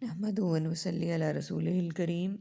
نحمدہ و نصلی علی رسولہ الکریم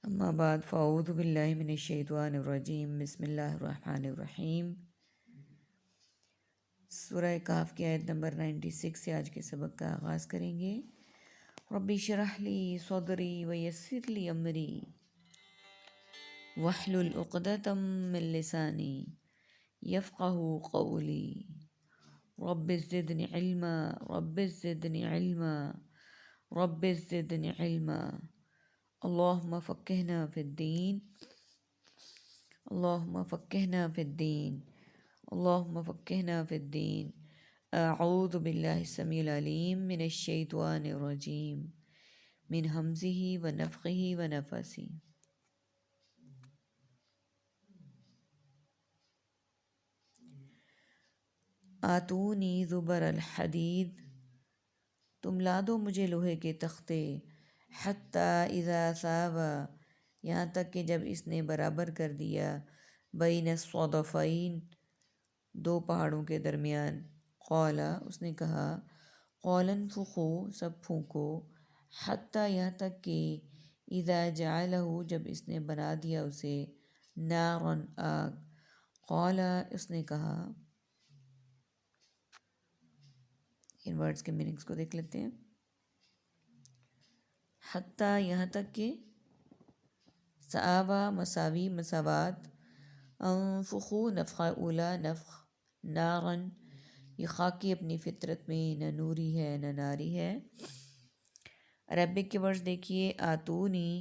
اما بعد فاعوذ باللہ من الشیطان الرجیم بسم اللہ الرحمن الرحیم۔ سورہ کہف کی آیت نمبر 96 سے آج کے سبق کا آغاز کریں گے۔ رب اشرح لی صدری ویسر لی امری واحلل عقدۃ من لسانی یفقہوا قولی رب زدنی علما رب زدنی علما رب زدنی علما اللہم فقہنا فی الدین اللہم فقہنا فی الدین اللہم فقہنا فی الدین۔ اعوذ باللہ السمیع العلیم من الشیطان الرجیم من ہمزہ ونفخہ ونفثہ۔ آتونی زبر الحدید، تم لا دو مجھے لوہے کے تختے، حتی اذا ساوا، یہاں تک کہ جب اس نے برابر کر دیا، بین الصدفین، دو پہاڑوں کے درمیان، قالا، اس نے کہا، قولا انفخوا، سب پھونکو، حتی، یہاں تک کہ اذا جعلہ، جب اس نے بنا دیا اسے، نارا، آگ، قالا، اس نے کہا، ان ورڈز کے میننگز کو دیکھ لیتے ہیں۔ حتی، یہاں تک کہ، سآوا، مساوی، مساوات، انفخوا، نفخہ اولا، نفخ، نارن، یہ خاکی اپنی فطرت میں نہ نوری ہے نہ ناری ہے۔ عربک کے ورڈز دیکھیے، آتونی،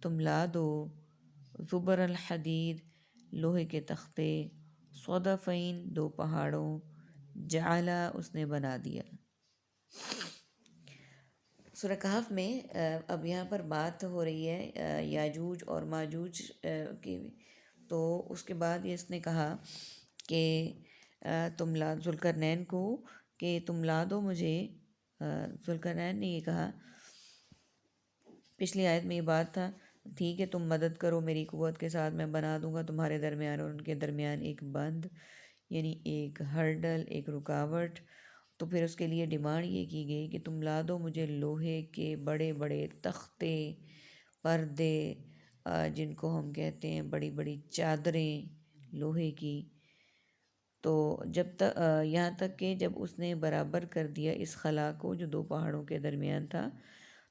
تم لا دو، زبر الحدید، لوہے کے تختے، صدفین، دو پہاڑوں، جعلا، اس نے بنا دیا۔ سورہ کہف میں اب یہاں پر بات ہو رہی ہے یاجوج اور ماجوج کی، تو اس کے بعد اس نے کہا کہ تم لا ذوالقرنین کو کہ تم لا دو مجھے، ذوالقرنین نے یہ کہا، پچھلی آیت میں یہ بات تھی کہ تم مدد کرو میری قوت کے ساتھ، میں بنا دوں گا تمہارے درمیان اور ان کے درمیان ایک بند، یعنی ایک ہرڈل، ایک رکاوٹ۔ تو پھر اس کے لیے ڈیمانڈ یہ کی گئی کہ تم لا دو مجھے لوہے کے بڑے بڑے تختے، پردے، جن کو ہم کہتے ہیں بڑی بڑی چادریں لوہے کی۔ تو جب تک یہاں تک کہ جب اس نے برابر کر دیا اس خلا کو جو دو پہاڑوں کے درمیان تھا،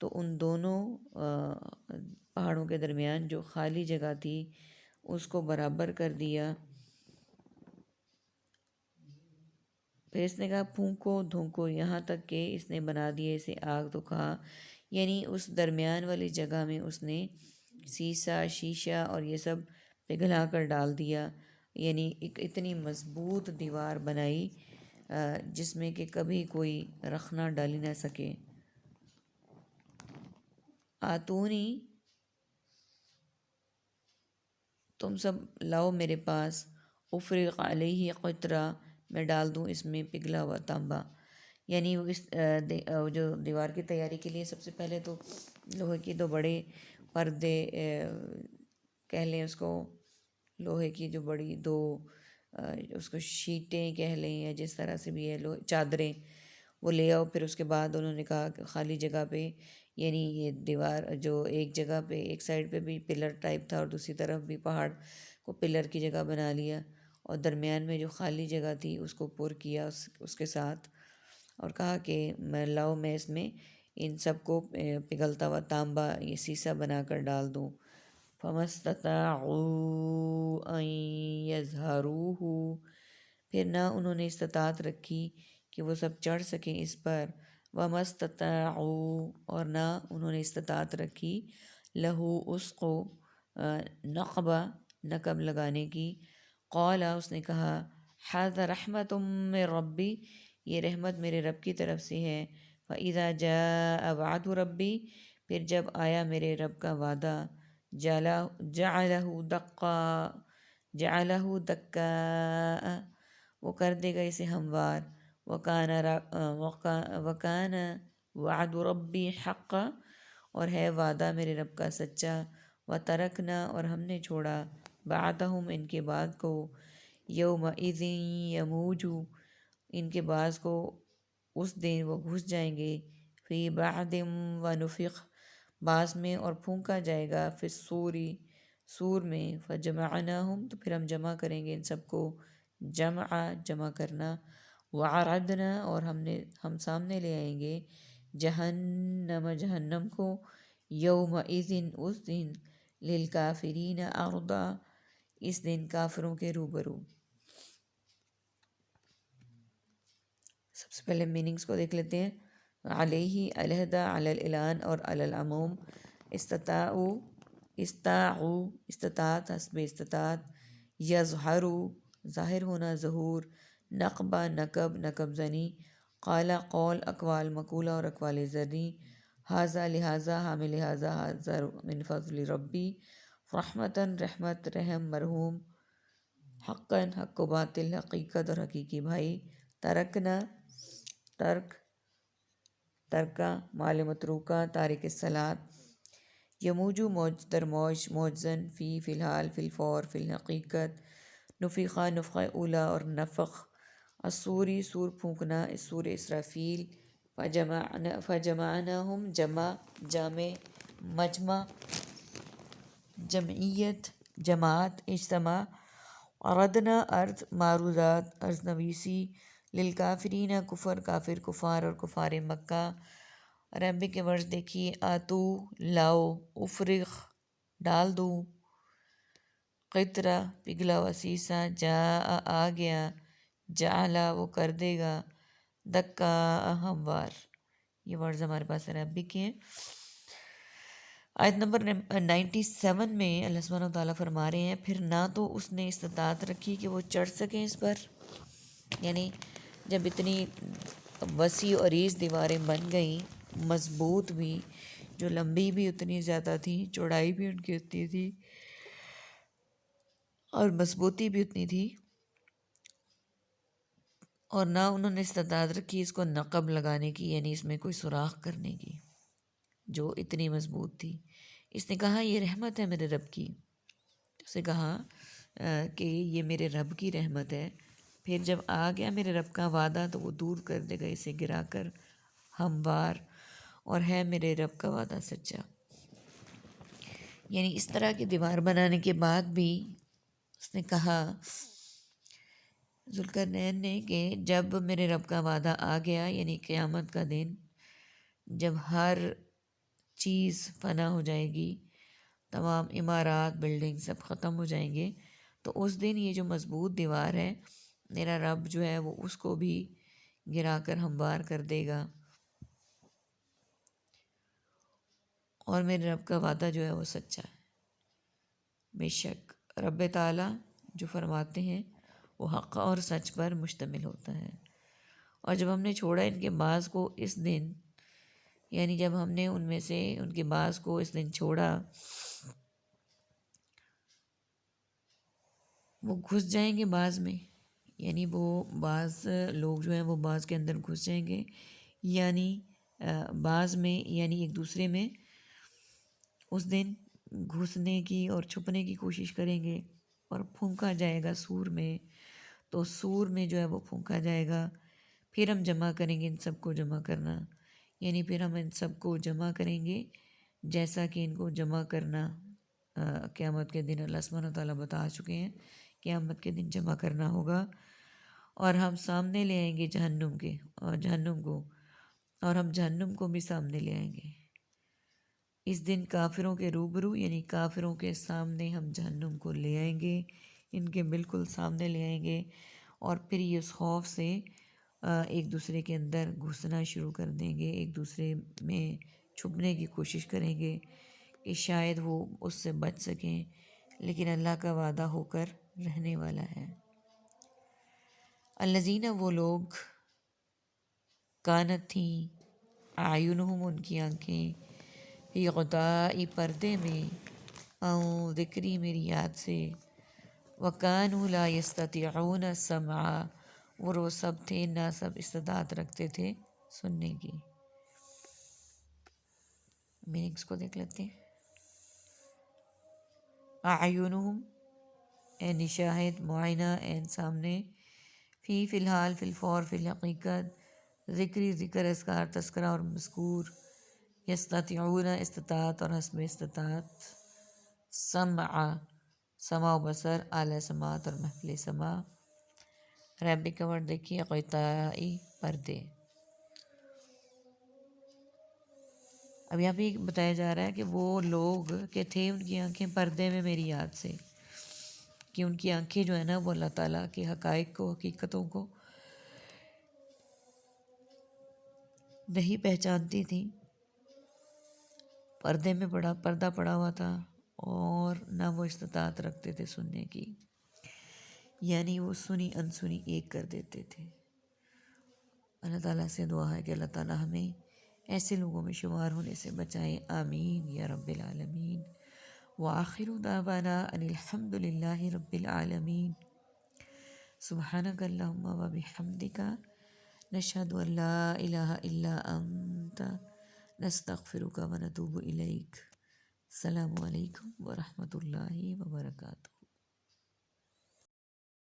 تو ان دونوں پہاڑوں کے درمیان جو خالی جگہ تھی اس کو برابر کر دیا۔ پھر اس نے کہا پھونکو دھونکو، یہاں تک کہ اس نے بنا دیے اسے آگ، تو کہا، یعنی اس درمیان والی جگہ میں اس نے سیسا، شیشہ اور یہ سب پگھلا کر ڈال دیا، یعنی ایک اتنی مضبوط دیوار بنائی جس میں کہ کبھی کوئی رخنا ڈال ہی نہ سکے۔ آتونی، تم سب لاؤ میرے پاس، افرغ علیہ قطرہ، میں ڈال دوں اس میں پگھلا ہوا تانبا، یعنی وہ اس جو دیوار کی تیاری کے لیے سب سے پہلے تو لوہے کے دو بڑے پردے کہہ لیں اس کو، لوہے کی جو بڑی دو اس کو شیٹیں کہہ لیں یا جس طرح سے بھی ہے، چادریں، وہ لے آؤ۔ پھر اس کے بعد انہوں نے کہا کہ خالی جگہ پہ، یعنی یہ دیوار جو ایک جگہ پہ ایک سائڈ پہ بھی پلر ٹائپ تھا اور دوسری طرف بھی پہاڑ کو پلر کی جگہ بنا لیا، اور درمیان میں جو خالی جگہ تھی اس کو پر کیا اس کے ساتھ، اور کہا کہ میں لاؤ میں اس میں ان سب کو پگھلتا ہوا تانبا، یہ سیسا بنا کر ڈال دوں۔ فَمَا اسْتَطَاعُوا أَن يَظْهَرُوهُ، پھر نہ انہوں نے استطاعت رکھی کہ وہ سب چڑھ سکیں اس پر، وَمَا اسْتَطَاعُوا، اور نہ انہوں نے استطاعت رکھی، لَهُ، اس کو، نقبہ، نقب لگانے کی۔ قَالَ، اس نے کہا، هَذَا رَحْمَةٌ مِّن رَبِّی، یہ رحمت میرے رب کی طرف سے ہے۔ فَإِذَا جَاءَ وَعْدُ رَبِّی، پھر جب آیا میرے رب کا وعدہ، جَعَلَهُ دَکَّاءَ، وہ کر دے گا اسے ہموار، وَكَانَ وَعْدُ رَبِّی حَقًّا، اور ہے وعدہ میرے رب کا سچا۔ وَتَرَکْنَا، اور ہم نے چھوڑا، بَعْدَهُمْ، ان کے بعد کو، یَوْمَئِذٍ یَمُوجُ، ان کے بعض کو اس دن وہ گھس جائیں گے، فی بعد و نفخ بعض میں، اور پھونکا جائے گا، فی الصوری سور میں، فجمعناہم تو پھر ہم جمع کریں گے ان سب کو، جمع کرنا، وعرضنا اور ہم سامنے لے آئیں گے، جہنم کو، یومئذ اس دن، للکافرین عرضا اس دن کافروں کے روبرو۔ سب سے پہلے میننگز کو دیکھ لیتے ہیں۔ علیہ علیحدہ، علی الاعلان اور علی العموم، استطاعت حسب استطاعت، یظہر ظاہر ہونا، ظہور، نقبہ نقب زنی، قال قول، اقوال مقولہ اور اقوال زنی، ھذا لہذا، حامل لہذا، ھذا من فضل ربی، رحمتاً رحمت، رحم مرحوم، حقاً حق و باطل، حقیقت اور حقیقی بھائی، ترکنا ترکا مال متروکہ، تارک الصلاۃ، یموجو موج در موج، موجزن، فی الحال، فی الفور، فی الحقیقت، نفخہ نفخہ اولا اور نفخ، الصوری سور پھونکنا، السور اسرافیل، فجمعناہم جامع مجمع، جمعیت جماعت، اجتماع، عرضنا عرض، معروضات عرض نویسی، للکافرین کفر کافر کفار اور کفار مکہ۔ عربک کے ورڈز دیکھیے، آتو لاؤ، افرغ ڈال دوں، قطرہ پگھلا ہوا سیسا، جاء آ گیا، جعلا وہ کر دے گا، دکا ہموار۔ یہ ورڈز ہمارے پاس عربک کے ہیں۔ آیت نمبر 97 میں اللہ سبحانہ و تعالیٰ فرما رہے ہیں، پھر نہ تو اس نے استطاعت رکھی کہ وہ چڑھ سکیں اس پر، یعنی جب اتنی وسیع اور عریض دیواریں بن گئیں، مضبوط بھی، جو لمبی بھی اتنی زیادہ تھی، چوڑائی بھی ان کی اتنی تھی اور مضبوطی بھی اتنی تھی، اور نہ انہوں نے استطاعت رکھی اس کو نقب لگانے کی، یعنی اس میں کوئی سوراخ کرنے کی جو اتنی مضبوط تھی۔ اس نے کہا یہ رحمت ہے میرے رب کی، اس نے کہا کہ یہ میرے رب کی رحمت ہے، پھر جب آ گیا میرے رب کا وعدہ تو وہ دور کر دے گا اسے گرا کر، ہموار، اور ہے میرے رب کا وعدہ سچا۔ یعنی اس طرح کی دیوار بنانے کے بعد بھی اس نے کہا ذوالقرنین نے کہ جب میرے رب کا وعدہ آ گیا، یعنی قیامت کا دن، جب ہر چیز فنا ہو جائے گی، تمام عمارات بلڈنگ سب ختم ہو جائیں گے، تو اس دن یہ جو مضبوط دیوار ہے میرا رب جو ہے وہ اس کو بھی گرا کر ہموار کر دے گا، اور میرے رب کا وعدہ جو ہے وہ سچا ہے۔ بے شک رب تعالیٰ جو فرماتے ہیں وہ حق اور سچ پر مشتمل ہوتا ہے۔ اور جب ہم نے چھوڑا ان کے بعض کو اس دن، یعنی جب ہم نے ان میں سے ان کے بعض کو اس دن چھوڑا، وہ گھس جائیں گے بعض میں، یعنی وہ بعض لوگ جو ہیں وہ بعض کے اندر گھس جائیں گے، یعنی بعض میں، یعنی ایک دوسرے میں اس دن گھسنے کی اور چھپنے کی کوشش کریں گے، اور پھونکا جائے گا سور میں، تو سور میں جو ہے وہ پھونکا جائے گا، پھر ہم جمع کریں گے ان سب کو، جمع کرنا یعنی پھر ہم ان سب کو جمع کریں گے جیسا کہ ان کو جمع کرنا قیامت کے دن اللہ سبحانہ و تعالیٰ بتا چکے ہیں، قیامت کے دن جمع کرنا ہوگا، اور ہم سامنے لے آئیں گے جہنم کے، اور جہنم کو، اور ہم جہنم کو بھی سامنے لے آئیں گے اس دن کافروں کے روبرو، یعنی کافروں کے سامنے ہم جہنم کو لے آئیں گے، ان کے بالکل سامنے لے آئیں گے، اور پھر یہ اس خوف سے ایک دوسرے کے اندر گھسنا شروع کر دیں گے، ایک دوسرے میں چھپنے کی کوشش کریں گے کہ شاید وہ اس سے بچ سکیں، لیکن اللہ کا وعدہ ہو کر رہنے والا ہے۔ الذین وہ لوگ، کانت تھیں، اعینہم ان کی آنکھیں، فی غطاء پردے میں، عن ذکری میری یاد سے، وکانوا لا یستطیعون السمع اور وہ سب تھے نہ سب استطاعت رکھتے تھے سننے کی۔ میننگس کو دیکھ لیتے ہیں۔ اعینہم این شاہد، معائنہ این سامنے، فی الحال، فی الفور، فی الحقیقت، ذکری ذکر، اذکار تذکرہ اور مذکور، یستطیعون استطاعت اور حسب استطاعت، سمع سمع و بصر، اعلیٰ سماعت اور محفل سماع، عربک کا ورڈ دیکھیے غطائی پردے۔ اب یہاں پہ بتایا جا رہا ہے کہ وہ لوگ کہ تھے ان کی آنکھیں پردے میں میری یاد سے، کہ ان کی آنکھیں جو ہے نا وہ اللہ تعالیٰ کے حقائق کو، حقیقتوں کو نہیں پہچانتی تھیں، پردے میں پردہ پڑا ہوا تھا، اور نہ وہ استطاعت رکھتے تھے سننے کی، یعنی وہ سنی انسنی ایک کر دیتے تھے۔ اللہ تعالیٰ سے دعا ہے کہ اللہ تعالیٰ ہمیں ایسے لوگوں میں شمار ہونے سے بچائیں، آمین یا رب العالمین۔ وآخر دعوانا ان الحمد للہ رب العالمین۔ سبحانک اللہم وبحمدک، نشہد ان لا الہ الا انت، نستغفرک ونتوب الیک۔ السلام علیکم ورحمۃ اللہ وبرکاتہ۔